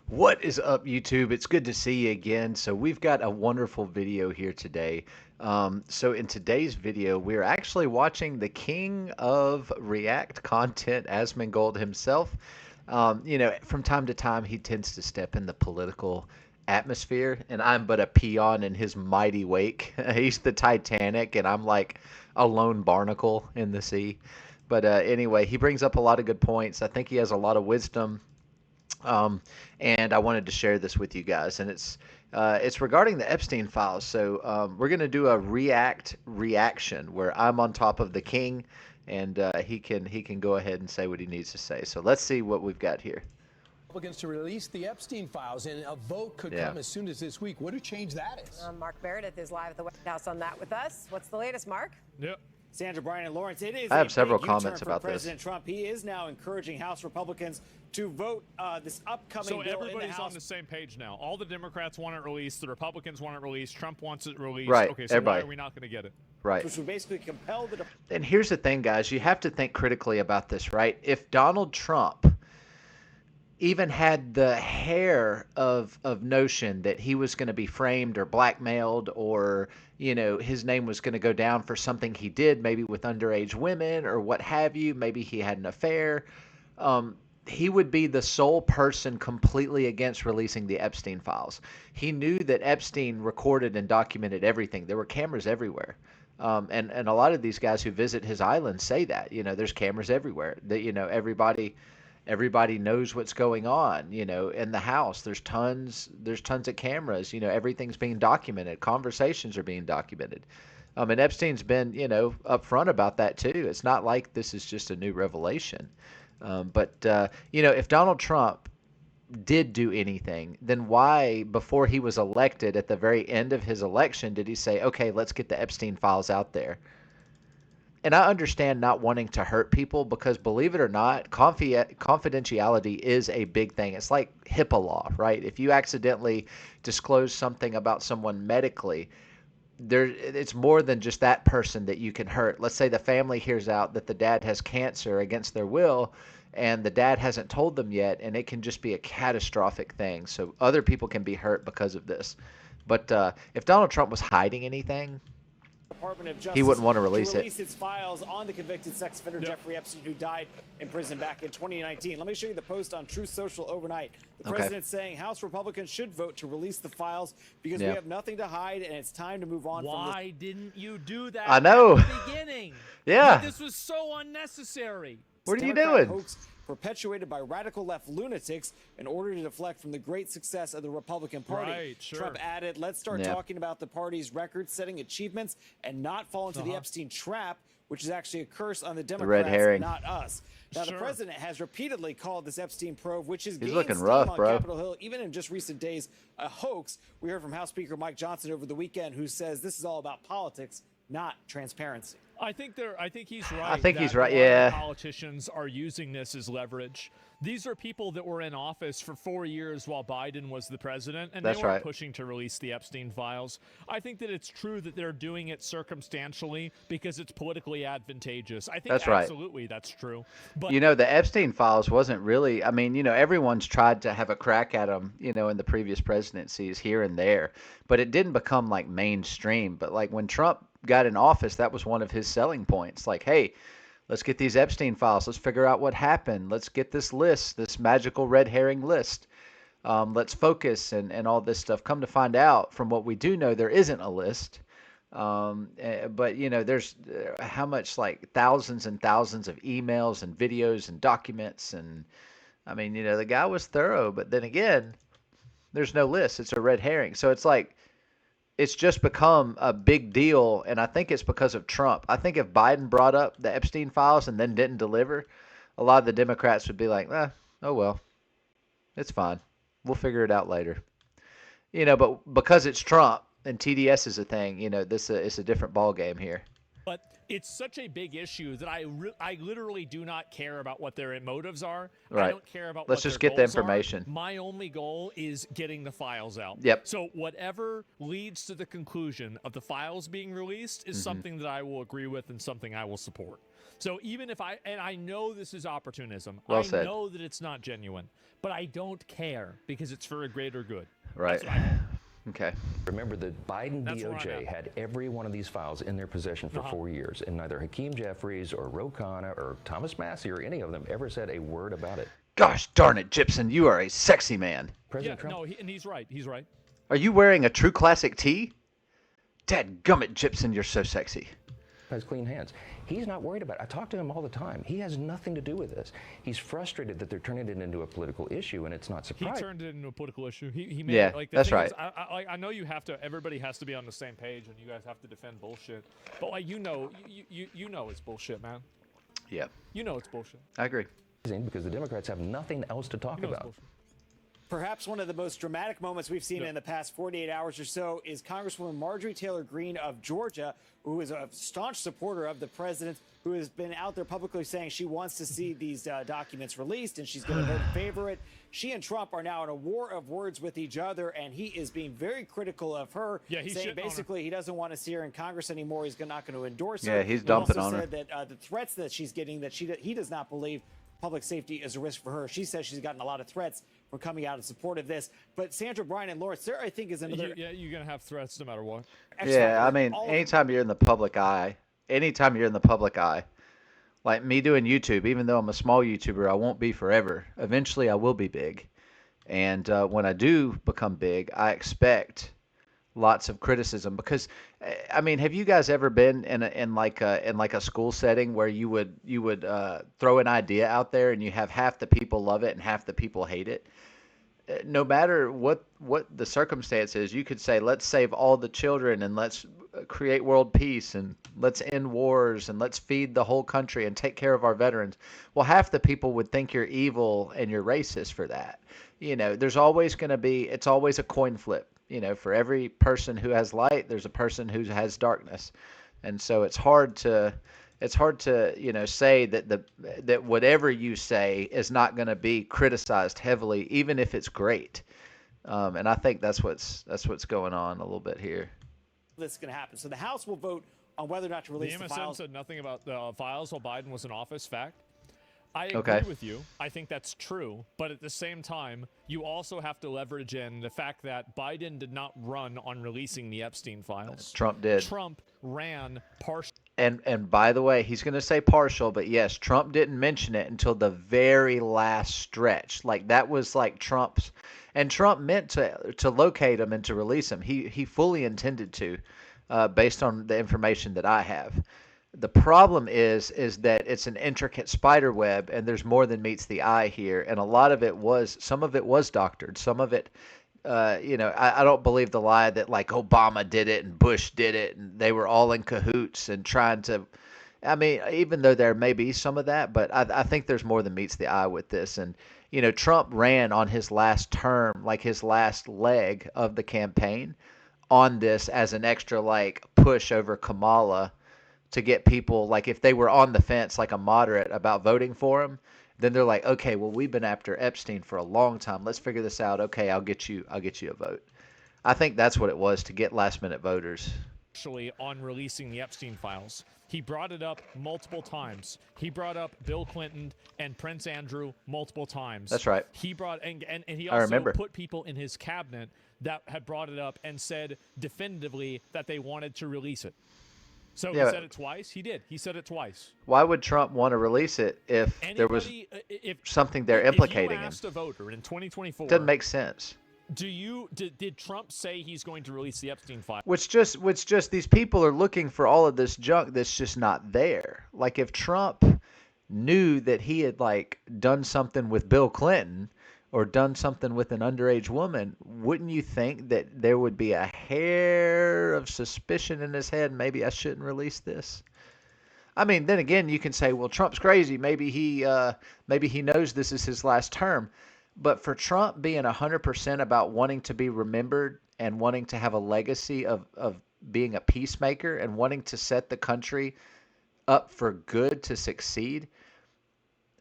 What is up, YouTube? It's good to see you again. So we've got a wonderful video here today. So in today's video, we're actually watching the king of React content, Asmongold himself. From time to time, he tends to step in the political atmosphere, and I'm but a peon in his mighty wake. He's the Titanic, and I'm like a lone barnacle in the sea. But anyway, he brings up a lot of good points. I think he has a lot of wisdom. Um, and I wanted to share this with you guys, and it's regarding the Epstein files. So we're gonna do a reaction where I'm on top of the king, and he can go ahead and say what he needs to say. So let's see what we've got here. Republicans to release the Epstein files, and a vote could come as soon as this week. What a change that is. Mark Meredith is live at the White House on that with us. What's the latest, Mark? Yep. Sandra, Brian, and Lawrence, it is I have several big U-turn comments for about President Trump. He is now encouraging House Republicans to vote this upcoming So bill in the everybody's House. on the same page now. All the Democrats want it released. The Republicans want it released. Trump wants it released. Right, Okay, so everybody. why are we not going to get it? Right. Which would basically compel the. And here's the thing, guys. You have to think critically about this, right? If Donald Trump even had the hair of notion that he was going to be framed or blackmailed, or his name was going to go down for something he did, maybe with underage women or what have you, maybe he had an affair, he would be the sole person completely against releasing the Epstein files. He knew that Epstein recorded and documented everything. There were cameras everywhere. And a lot of these guys who visit his island say that, there's cameras everywhere, that, everybody knows what's going on, in the house. There's tons of cameras, everything's being documented. Conversations are being documented. And Epstein's been, upfront about that too. It's not like this is just a new revelation. But if Donald Trump did do anything, then why, before he was elected, at the very end of his election, did he say, okay, let's get the Epstein files out there? And I understand not wanting to hurt people, because believe it or not, confidentiality is a big thing. It's like HIPAA law, right? If you accidentally disclose something about someone medically, it's more than just that person that you can hurt. Let's say the family hears out that the dad has cancer against their will, and the dad hasn't told them yet, and it can just be a catastrophic thing. So other people can be hurt because of this. But if Donald Trump was hiding anything, Department of Justice he wouldn't want to release its files on the convicted sex offender Jeffrey Epstein, who died in prison back in 2019. Let me show you the post on Truth Social overnight. The president saying House Republicans should vote to release the files because we have nothing to hide, and it's time to move on. Why didn't you do that I know. at the beginning? Yeah. This was so unnecessary. What are you doing? Hoax perpetuated by radical left lunatics in order to deflect from the great success of the Republican Party. Right, sure. Trump added, let's start talking about the party's record-setting achievements and not fall into the Epstein trap, which is actually a curse on the Democrats, red herring. not us. Now, the president has repeatedly called this Epstein probe, which is looking steam rough, on bro. Capitol Hill, even in just recent days, a hoax. We heard from House Speaker Mike Johnson over the weekend, who says this is all about politics, not transparency. I think he's right. I think he's that right, a lot of yeah. Politicians are using this as leverage. These are people that were in office for 4 years while Biden was the president, and That's they weren't right. pushing to release the Epstein files. I think that it's true that they're doing it circumstantially because it's politically advantageous. I think That's right. absolutely that's true. But The Epstein files wasn't really, everyone's tried to have a crack at them, in the previous presidencies here and there, but it didn't become like mainstream. But like when Trump got in office, that was one of his selling points. Like, hey, let's get these Epstein files. Let's figure out what happened. Let's get this list, this magical red herring list. Let's focus and all this stuff. Come to find out, from what we do know, there isn't a list. But there's how much, like thousands and thousands of emails and videos and documents. And the guy was thorough, but then again, there's no list. It's a red herring. So it's like, it's just become a big deal, and I think it's because of Trump. I think if Biden brought up the Epstein files and then didn't deliver, a lot of the Democrats would be like, oh well, it's fine. We'll figure it out later. But because it's Trump and TDS is a thing, this is a different ball game here. But it's such a big issue that I literally do not care about what their motives are. Right. I don't care about Let's what just their get the goals are. information. My only goal is getting the files out. Yep. So whatever leads to the conclusion of the files being released is something that I will agree with and something I will support. So even if I know this is opportunism, Well I said. know that it's not genuine, but I don't care because it's for a greater good. Right. That's what I Okay. Remember, the Biden That's where I'm DOJ at. had every one of these files in their possession for 4 years, and neither Hakeem Jeffries or Ro Khanna or Thomas Massey or any of them ever said a word about it. Gosh darn it, Gibson, you are a sexy man. President Yeah, Trump no, and he's right. He's right. Are you wearing a True Classic tee? Dadgummit, Gibson, you're so sexy. has clean hands. He's not worried about it. I talk to him all the time. He has nothing to do with this. He's frustrated that they're turning it into a political issue, and it's not He surprising. turned it into a political issue. He made Yeah, it, like, the that's thing right. is, I know you have to. Everybody has to be on the same page, and you guys have to defend bullshit. But like you know it's bullshit, man. Yeah, You know it's bullshit. I agree. Because the Democrats have nothing else to talk You know it's about. bullshit. Perhaps one of the most dramatic moments we've seen in the past 48 hours or so is Congresswoman Marjorie Taylor Greene of Georgia, who is a staunch supporter of the president, who has been out there publicly saying she wants to see these documents released and she's going to vote in favor of it. She and Trump are now in a war of words with each other, and he is being very critical of her, Yeah, he's saying shitting on her. basically he doesn't want to see her in Congress anymore. He's not going to endorse her. Yeah, he's He dumping also on her. said that the threats that she's getting, that he does not believe public safety is a risk for her. She says she's gotten a lot of threats from coming out in support of this. But Sandra, Brian, and Lawrence, there I think is another. You're gonna have threats no matter what. Yeah, I mean, All of them. anytime you're in the public eye, like me doing YouTube, even though I'm a small YouTuber, I won't be forever. Eventually, I will be big. And when I do become big, I expect lots of criticism because, I mean, have you guys ever been in like a school setting where you would throw an idea out there and you have half the people love it and half the people hate it? No matter what the circumstance is, you could say, let's save all the children and let's create world peace and let's end wars and let's feed the whole country and take care of our veterans. Well, half the people would think you're evil and you're racist for that. You know, there's always going to be, it's always a coin flip. You know, for every person who has light, there's a person who has darkness. And so it's hard to say that whatever you say is not going to be criticized heavily, even if it's great. And I think that's what's going on a little bit here. This is going to happen. So the House will vote on whether or not to The release the MSM files. said nothing about the files while Biden was in office. Fact. I agree Okay. with you. I think that's true. But at the same time, you also have to leverage in the fact that Biden did not run on releasing the Epstein files. Trump did. Trump ran partial. And by the way, he's going to say partial, but yes, Trump didn't mention it until the very last stretch. Like that was like Trump's, and Trump meant to locate him and to release him. He fully intended to, based on the information that I have. The problem is that it's an intricate spider web, and there's more than meets the eye here. And some of it was doctored. Some of it, I don't believe the lie that like Obama did it and Bush did it, and they were all in cahoots and trying to. I mean, even though there may be some of that, but I think there's more than meets the eye with this. And Trump ran on his last term, like his last leg of the campaign, on this as an extra like push over Kamala. To get people, like if they were on the fence, like a moderate about voting for him, then they're like, okay, well, we've been after Epstein for a long time. Let's figure this out. Okay, I'll get you a vote. I think that's what it was, to get last minute voters. Actually, on releasing the Epstein files. He brought it up multiple times. He brought up Bill Clinton and Prince Andrew multiple times. That's right. He brought and he I also remember. put people in his cabinet that had brought it up and said definitively that they wanted to release it. So Yeah, he said it twice. He did. He said it twice. Why would Trump want to release it if there was if something there if implicating you him? asked a voter in 2024, Doesn't make sense. did Trump say he's going to release the Epstein file? Which just these people are looking for all of this junk that's just not there. Like if Trump knew that he had like done something with Bill Clinton or done something with an underage woman, wouldn't you think that there would be a hair of suspicion in his head? Maybe I shouldn't release this. I mean, then again, you can say, well, Trump's crazy. Maybe he knows this is his last term. But for Trump being 100% about wanting to be remembered and wanting to have a legacy of being a peacemaker and wanting to set the country up for good to succeed,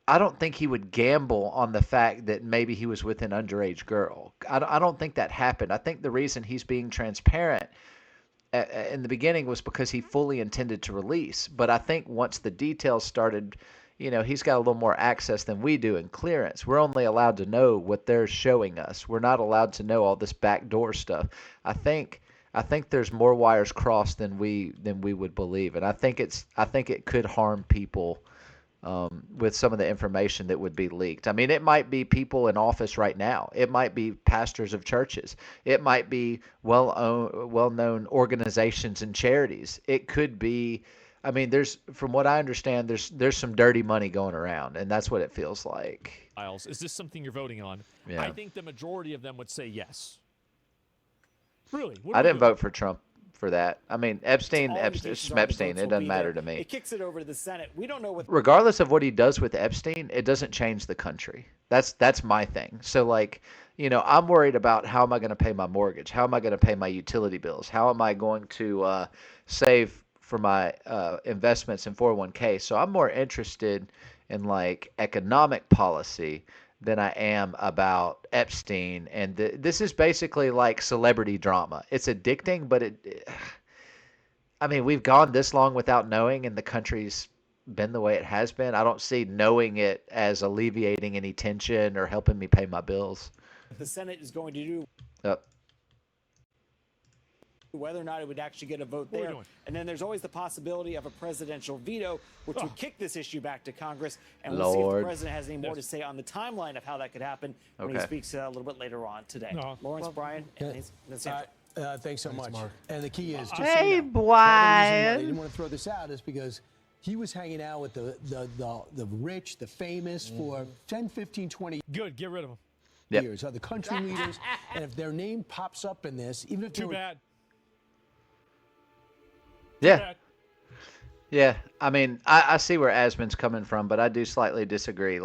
I don't think he would gamble on the fact that maybe he was with an underage girl. I don't think that happened. I think the reason he's being transparent in the beginning was because he fully intended to release. But I think once the details started, he's got a little more access than we do in clearance. We're only allowed to know what they're showing us. We're not allowed to know all this backdoor stuff. I think there's more wires crossed than we would believe, and I think it could harm people with some of the information that would be leaked. I mean, it might be people in office right now. It might be pastors of churches. It might be well-known organizations and charities. It could be. I mean, from what I understand, there's some dirty money going around, and that's what it feels like. Is this something you're voting on? Yeah. I think the majority of them would say yes. Really? I didn't vote for Trump for that. I mean, Epstein. It doesn't matter to me. It kicks it over to the Senate. We don't know what. Regardless of what he does with Epstein, it doesn't change the country. That's my thing. So I'm worried about how am I going to pay my mortgage? How am I going to pay my utility bills? How am I going to save for my investments in 401k? So I'm more interested in economic policy than I am about Epstein. And this is basically like celebrity drama. It's addicting, but I mean, we've gone this long without knowing, and the country's been the way it has been. I don't see knowing it as alleviating any tension or helping me pay my bills. The Senate is going to do. Whether or not it would actually get a vote there. And then there's always the possibility of a presidential veto, which would kick this issue back to Congress. And we'll see if the president has any more to say on the timeline of how that could happen when he speaks a little bit later on today. Lawrence, Brian, thanks so much. Mark. And the key is, hey, Brian. I didn't want to throw this out is because he was hanging out with the rich, the famous for 10, 15, 20 Good, get rid of them. years. Other country leaders. And if their name pops up in this, even if Too bad. Yeah. Yeah. I mean, I see where Asmon's coming from, but I do slightly disagree.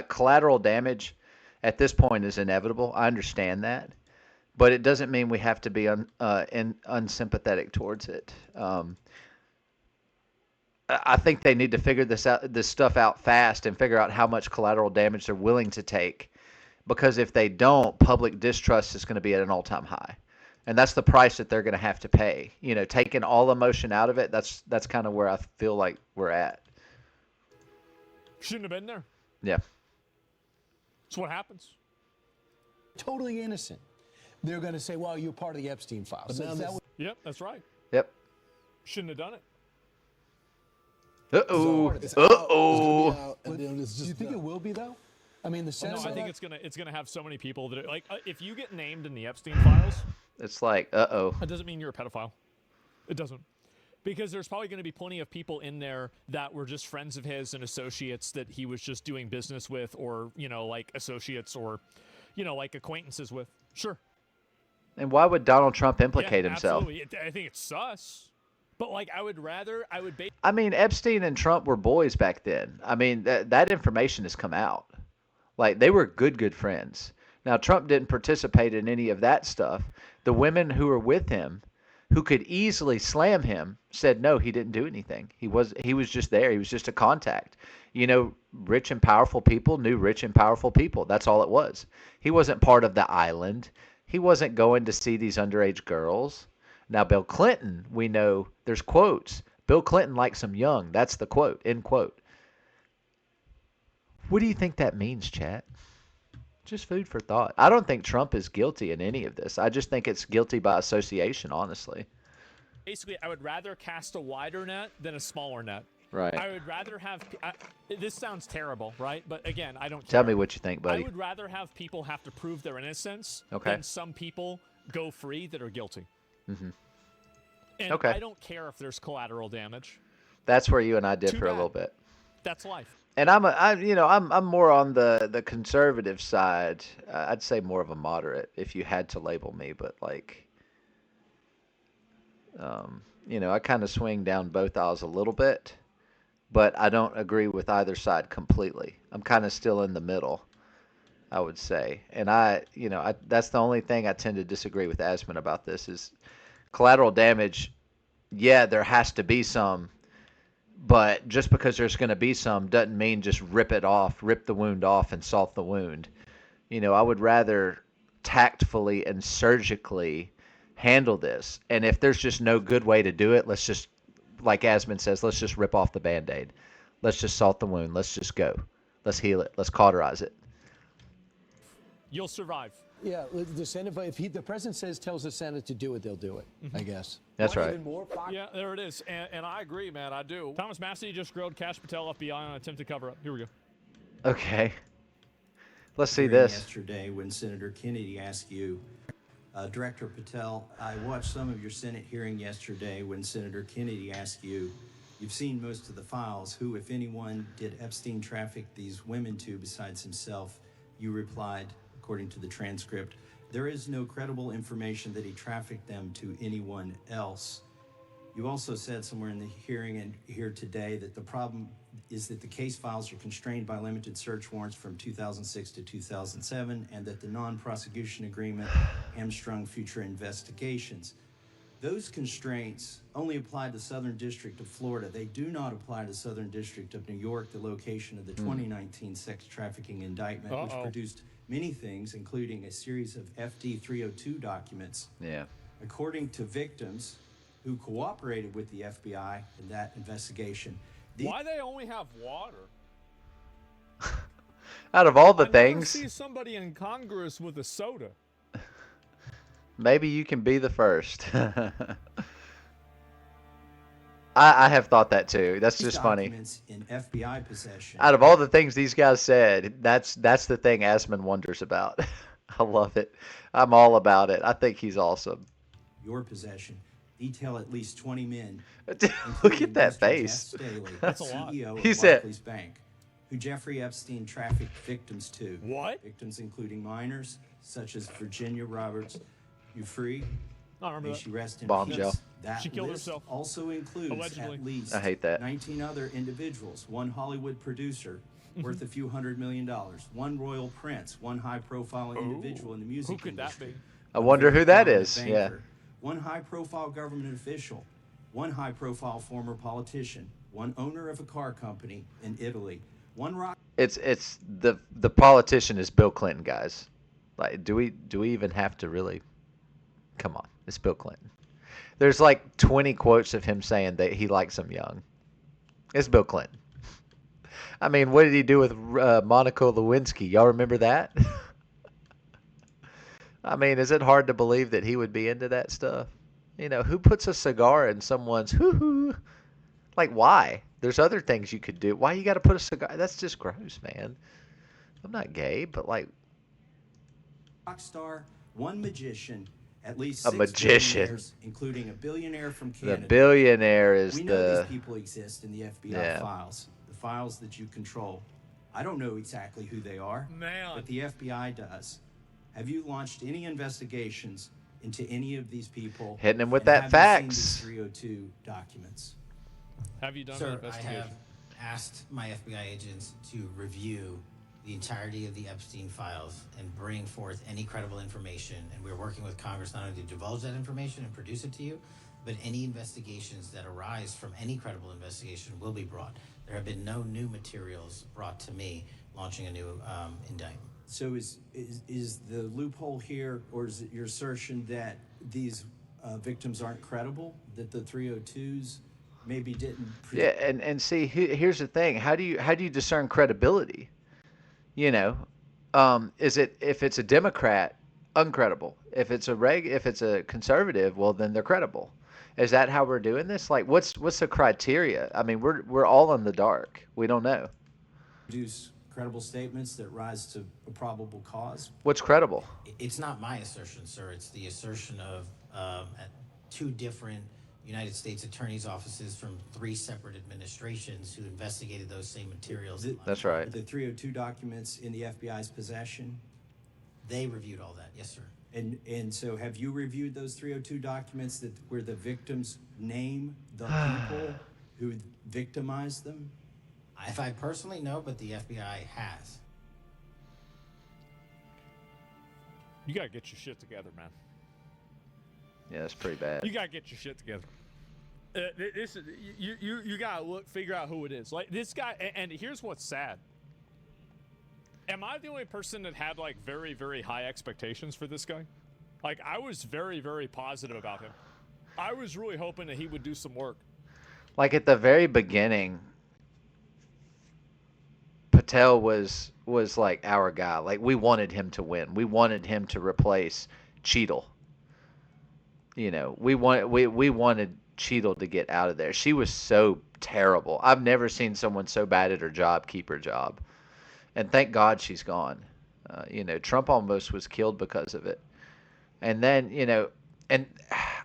Collateral damage at this point is inevitable. I understand that, but it doesn't mean we have to be unsympathetic towards it. I think they need to figure this stuff out fast and figure out how much collateral damage they're willing to take, because if they don't, public distrust is going to be at an all-time high. And that's the price that they're going to have to pay. Taking all emotion out of it, that's kind of where I feel like we're at. Shouldn't have been there. Yeah. That's what happens. Totally innocent. They're going to say, well, you're part of the Epstein files. Yep, that's right. Yep. Shouldn't have done it. Uh-oh. Uh-oh. Do you think it will be, though? I mean, the Senate. No, I think it's gonna have so many people that if you get named in the Epstein files, it's like, uh-oh. It doesn't mean you're a pedophile. It doesn't. Because there's probably going to be plenty of people in there that were just friends of his and associates that he was just doing business with, or, associates or, acquaintances with. Sure. And why would Donald Trump implicate himself? Absolutely. I think it's sus. But, I mean, Epstein and Trump were boys back then. I mean, that information has come out. They were good friends. Now, Trump didn't participate in any of that stuff. The women who were with him, who could easily slam him, said no, he didn't do anything. He was just there. He was just a contact. Rich and powerful people knew rich and powerful people. That's all it was. He wasn't part of the island. He wasn't going to see these underage girls. Now, Bill Clinton, we know there's quotes. Bill Clinton likes them young. That's the quote, end quote. What do you think that means, chat? Just food for thought. I don't think Trump is guilty in any of this. I just think it's guilty by association, honestly. Basically, I would rather cast a wider net than a smaller net. Right. I would rather have... this sounds terrible, right? But again, I don't care. Tell me what you think, buddy. I would rather have people have to prove their innocence than some people go free that are guilty. Mm-hmm. And I don't care if there's collateral damage. That's where you and I differ a little bit. That's life. And I'm more on the conservative side. I'd say more of a moderate if you had to label me, but I kind of swing down both aisles a little bit, but I don't agree with either side completely. I'm kind of still in the middle, I would say. And that's the only thing I tend to disagree with Asmon about this is collateral damage. Yeah, there has to be some. But just because there's going to be some doesn't mean just rip the wound off and solve the wound. I would rather tactfully and surgically handle this. And if there's just no good way to do it, let's just, like Asmon says, let's just rip off the Band-Aid. Let's just salt the wound. Let's just go. Let's heal it. Let's cauterize it. You'll survive. Yeah, the Senate, if the president tells the Senate to do it, they'll do it, I guess. That's right. Even more Yeah, there it is. And I agree, man. I do. Thomas Massey just grilled Kash Patel FBI on an attempted cover-up. Here we go. Okay. Let's see Hearing this. Yesterday, when Senator Kennedy asked you, Director Patel, I watched some of your Senate hearing yesterday when Senator Kennedy asked you, you've seen most of the files, who, if anyone, did Epstein traffic these women to besides himself? You replied, according to the transcript, there is no credible information that he trafficked them to anyone else. You also said somewhere in the hearing and here today that the problem is that the case files are constrained by limited search warrants from 2006 to 2007 and that the non-prosecution agreement hamstrung future investigations. Those constraints only apply to Southern District of Florida. They do not apply to Southern District of New York, the location of the 2019 sex trafficking indictment, which produced many things, including a series of FD 302 documents. Yeah. According to victims who cooperated with the FBI in that investigation. Why they only have water? Out of all the I things, never see somebody in Congress with a soda. maybe you can be the first. I have thought that too. That's just funny. Documents in FBI possession. Out of all the things these guys said, that's the thing Asmon wonders about. I love it. I'm all about it. I think he's awesome. Your possession detail at least 20 men. Look at that Mr. face. Jeff Staley, That's a lot. CEO He of said- Barclays Bank, who Jeffrey Epstein trafficked victims to. What? Victims including minors such as Virginia Roberts. You free? I remember May that. she rest in Bombshell. peace. That She killed list herself. also includes Allegedly. at least I hate that. 19 other individuals, one Hollywood producer worth a few $100 million, one royal prince, one high-profile individual in the music Who could that industry. be? I wonder who that prominent is. Yeah. banker, one high-profile government official, one high-profile former politician, one owner of a car company in Italy, one rock. It's the politician is Bill Clinton, guys. Like, do we even have to really? Come on, it's Bill Clinton. There's like 20 quotes of him saying that he likes them young. It's Bill Clinton. I mean, what did he do with Monica Lewinsky? Y'all remember that? I mean, is it hard to believe that he would be into that stuff? You know, who puts a cigar in someone's hoo-hoo? Like, why? There's other things you could do. Why you got to put a cigar? That's just gross, man. I'm not gay, but like... Rock star, one magician, at least A 6 magician. billionaires, including a billionaire from Canada. The billionaire is We know the... these people exist in the FBI Yeah. files, the files that you control. I don't know exactly who they are, Man. but the FBI does. Have you launched any investigations into any of these people? Hitting him with and that have facts. you seen these 302 documents? Have you done an Sir, I investigation? have asked my FBI agents to review the entirety of the Epstein files and bring forth any credible information. And we're working with Congress not only to divulge that information and produce it to you, but any investigations that arise from any credible investigation will be brought. There have been no new materials brought to me launching a new indictment. So is the loophole here, or is it your assertion that these victims aren't credible, that the 302s maybe didn't? Yeah, and see, here's the thing. How do you discern credibility? You know, is it, if it's a Democrat, uncredible? If it's a conservative, well, then they're credible. Is that how we're doing this? Like, what's the criteria? I mean, we're all in the dark. We don't know. Produce credible statements that rise to a probable cause. What's credible? It's not my assertion, sir. It's the assertion of two different United States attorneys' offices from 3 separate administrations who investigated those same materials. That's right. The 302 documents in the FBI's possession. They reviewed all that, yes, sir. And so have you reviewed those 302 documents where the victims name the people who victimized them? If I personally know, but the FBI has. You gotta get your shit together, man. Yeah, that's pretty bad. You gotta get your shit together. This is you gotta figure out who it is. Like this guy, and here's what's sad. Am I the only person that had like very, very high expectations for this guy? Like, I was very, very positive about him. I was really hoping that he would do some work. Like at the very beginning, Patel was like our guy. Like we wanted him to win. We wanted him to replace Cheadle. You know, we wanted Cheadle to get out of there. She was so terrible. I've never seen someone so bad at her job keep her job. And thank God she's gone. You know, Trump almost was killed because of it. And then, you know, and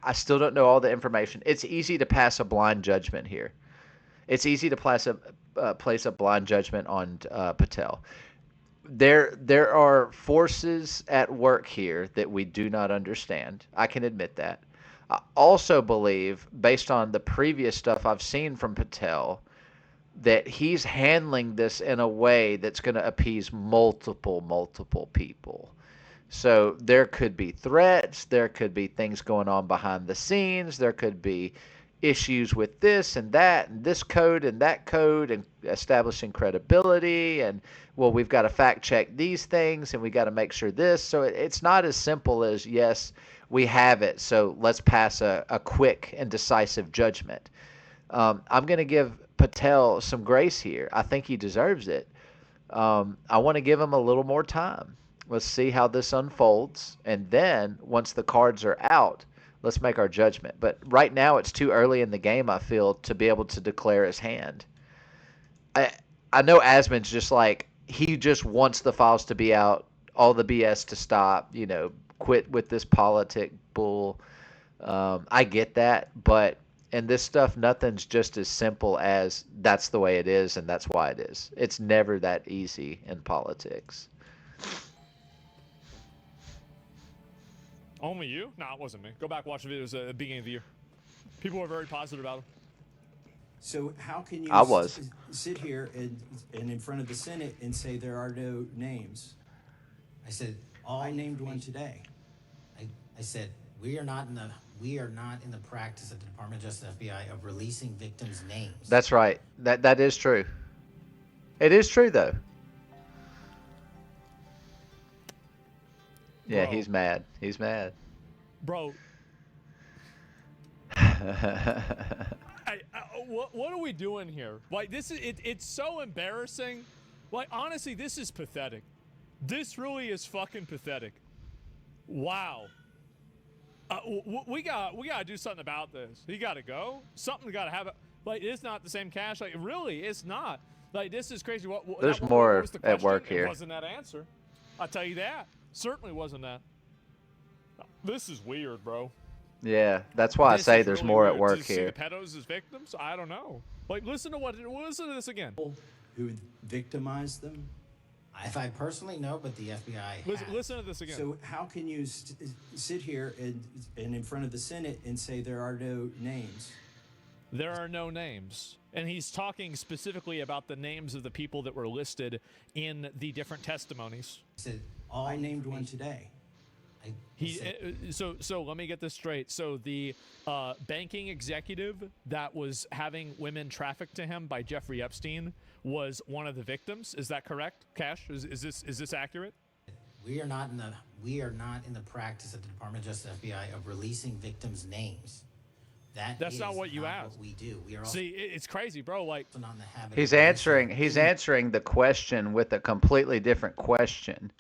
I still don't know all the information. It's easy to pass a blind judgment here. It's easy to place a blind judgment on Patel. There are forces at work here that we do not understand. I can admit that. I also believe, based on the previous stuff I've seen from Patel, that he's handling this in a way that's going to appease multiple people. So there could be threats, there could be things going on behind the scenes, there could be issues with this and that and this code and that code and establishing credibility and, well, we've got to fact check these things and we got to make sure this. So it's not as simple as, yes, we have it, so let's pass a quick and decisive judgment. I'm going to give Patel some grace here. I think he deserves it. I want to give him a little more time. Let's see how this unfolds. And then once the cards are out, let's make our judgment. But right now it's too early in the game, I feel, to be able to declare his hand. I know Asmon's just like, he just wants the files to be out, all the BS to stop, you know, quit with this politic bull. I get that, but in this stuff, nothing's just as simple as that's the way it is and that's why it is. It's never that easy in politics. Only you? No, it wasn't me. Go back, watch the videos at the beginning of the year. People were very positive about him. So how can you sit here and in front of the Senate and say there are no names? I said I named one today. I said we are not in the practice at the Department of Justice FBI of releasing victims' names. That's right. That is true. It is true though. Yeah, Bro. he's mad. He's mad. Bro. What are we doing here? Like, this is it's so embarrassing. Like, honestly, this is pathetic. This really is fucking pathetic. Wow. We gotta do something about this. He gotta go. Something gotta have it. Like, it's not the same Cash. Like, really, it's not. Like, this is crazy. There's more what was the at work question? here. It wasn't that answer. I'll tell you that. Certainly wasn't that. This is weird, bro. Yeah, that's why This I say is there's really more weird. at work To see here. the pedos as victims? I don't know. Like, listen to this again. Who victimized them? If I personally know, but the FBI Listen to this again. So how can you sit here and in front of the Senate and say there are no names? There are no names. And he's talking specifically about the names of the people that were listed in the different testimonies. I said I named one today. So let me get this straight. So the banking executive that was having women trafficked to him by Jeffrey Epstein was one of the victims. Is that correct, Cash? Is this accurate? we are not in the practice at the Department of Justice FBI of releasing victims' names. That's not what you asked. What we do. We are also See, it's crazy, bro. Like, not in the habit He's of answering the question with a completely different question.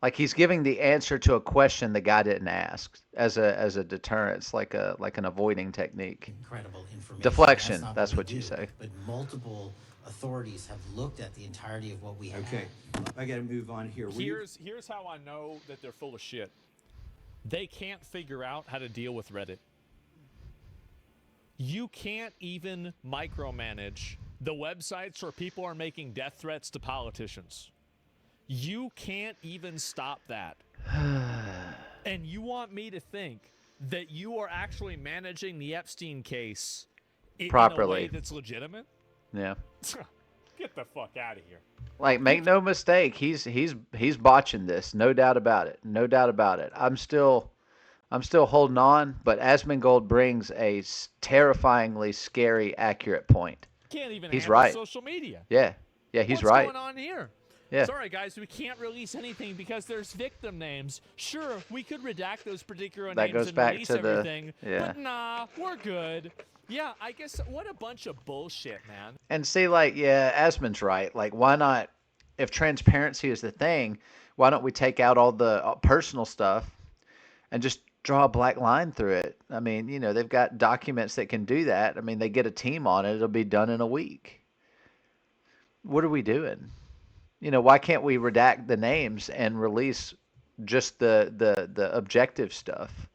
Like he's giving the answer to a question the guy didn't ask as a deterrence, like an avoiding technique. incredible information. Deflection, not that's we what you do. say. But multiple authorities have looked at the entirety of what we have. Okay, I got to move on here. here's how I know that they're full of shit. They can't figure out how to deal with Reddit. You can't even micromanage the websites where people are making death threats to politicians. You can't even stop that. And you want me to think that you are actually managing the Epstein case Properly. in a way that's legitimate? Yeah. Get the fuck out of here. Like, make no mistake, he's botching this, no doubt about it. No doubt about it. I'm still holding on, but Asmongold brings a terrifyingly scary, accurate point. Can't even He's handle right. social media. Yeah, he's What's right. going on here? Yeah. Sorry, guys, we can't release anything because there's victim names. Sure, we could redact those particular That names goes and back release to the- everything, yeah. but nah, we're good. Yeah, I guess what a bunch of bullshit, man. And see, like, yeah, Asmon's right. Like, why not, if transparency is the thing, why don't we take out all the personal stuff and just draw a black line through it? I mean, you know, they've got documents that can do that. I mean, they get a team on it, it'll be done in a week. What are we doing? You know, why can't we redact the names and release just the objective stuff?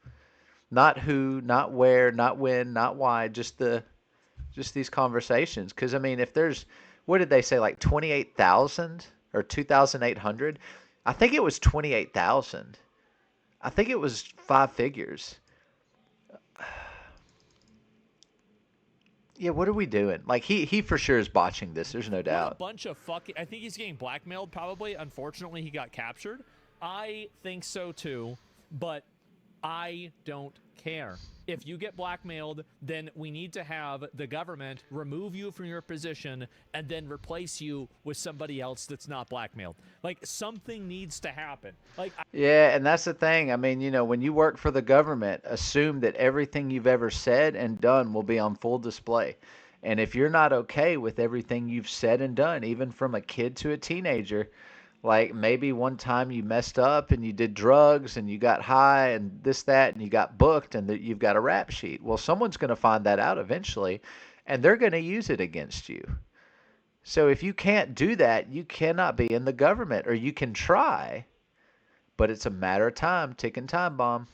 Not who, not where, not when, not why, just these conversations. Because I mean, if there's, what did they say, like 28,000 or 2,800? I think it was 28,000. I think it was 5 figures. Yeah, what are we doing? Like, he for sure is botching this. There's no What a doubt. bunch of fucking. I think he's getting blackmailed. Probably. Unfortunately, he got captured. I think so too, but I don't care. If you get blackmailed, then we need to have the government remove you from your position and then replace you with somebody else that's not blackmailed. Like, something needs to happen. Like, Yeah, and that's the thing. I mean, you know, when you work for the government, assume that everything you've ever said and done will be on full display. And if you're not okay with everything you've said and done, even from a kid to a teenager, like maybe one time you messed up and you did drugs and you got high and this, that, and you got booked and that you've got a rap sheet. Well, someone's going to find that out eventually and they're going to use it against you. So if you can't do that, you cannot be in the government, or you can try, but it's a matter of time, ticking time bomb.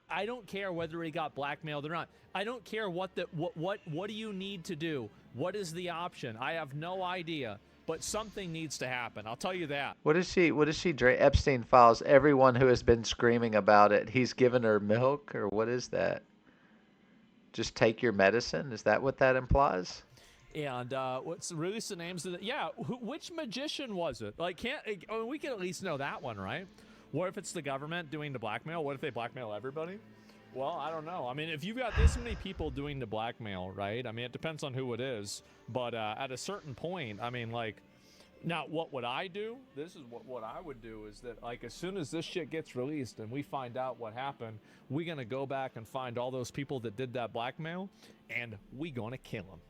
I don't care whether he got blackmailed or not. I don't care what do you need to do? What is the option? I have no idea. But something needs to happen. I'll tell you that. What is she Epstein files everyone who has been screaming about it. He's given her milk, or what is that? Just take your medicine? Is that what that implies? And what's release the names of the, yeah, which magician was it? Like, we can at least know that one, right? What if it's the government doing the blackmail? What if they blackmail everybody? Well, I don't know. I mean, if you've got this many people doing the blackmail, right? I mean, it depends on who it is. But at a certain point, I mean, like, now what would I do? This is what I would do is that, like, as soon as this shit gets released and we find out what happened, we're going to go back and find all those people that did that blackmail, and we going to kill them.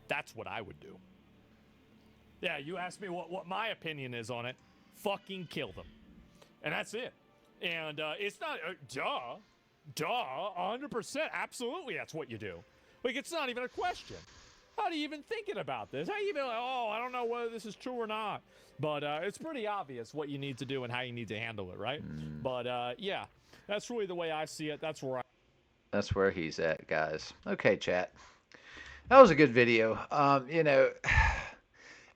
That's what I would do. Yeah, you asked me what my opinion is on it. Fucking kill them. And that's it. And it's not, duh, 100%, absolutely that's what you do. Like, it's not even a question. How do you even thinking about this? How you even like, oh, I don't know whether this is true or not. But it's pretty obvious what you need to do and how you need to handle it, right? But yeah, that's really the way I see it. That's where he's at, guys. Okay, chat. That was a good video. You know,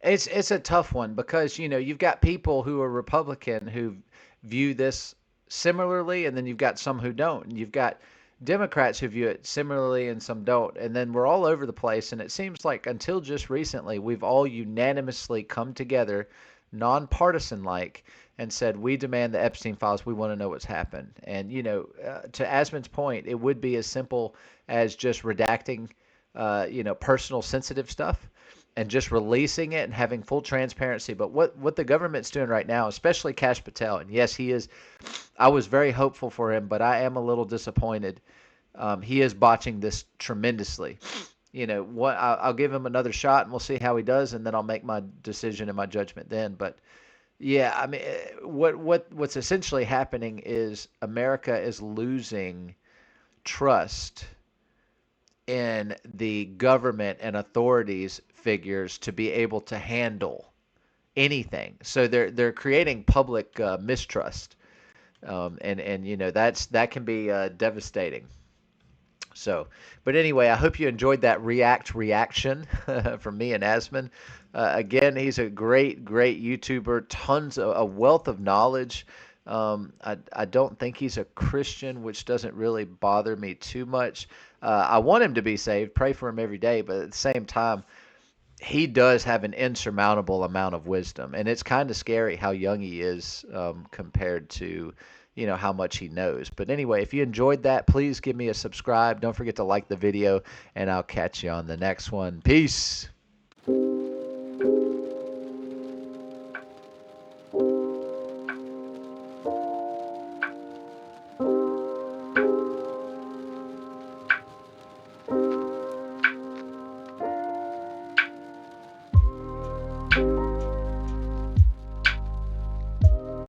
it's a tough one because, you know, you've got people who are Republican who view this similarly, and then you've got some who don't. And you've got Democrats who view it similarly and some don't. And then we're all over the place. And it seems like until just recently, we've all unanimously come together, nonpartisan-like, and said, we demand the Epstein files. We want to know what's happened. And, you know, to Asmon's point, it would be as simple as just redacting, you know, personal sensitive stuff and just releasing it and having full transparency. But what the government's doing right now, especially Kash Patel, and yes, he is, I was very hopeful for him, but I am a little disappointed. He is botching this tremendously. You know, I'll give him another shot and we'll see how he does, and then I'll make my decision and my judgment then. But yeah, I mean, what's essentially happening is America is losing trust in the government and authorities figures to be able to handle anything. So they're creating public mistrust, and you know that can be devastating. So, but anyway, I hope you enjoyed that reaction from me and Asmon. Again, he's a great YouTuber, tons of a wealth of knowledge. I don't think he's a Christian, which doesn't really bother me too much. I want him to be saved, pray for him every day, but at the same time, he does have an insurmountable amount of wisdom, and it's kind of scary how young he is compared to, you know, how much he knows. But anyway, if you enjoyed that, please give me a subscribe. Don't forget to like the video, and I'll catch you on the next one. Peace.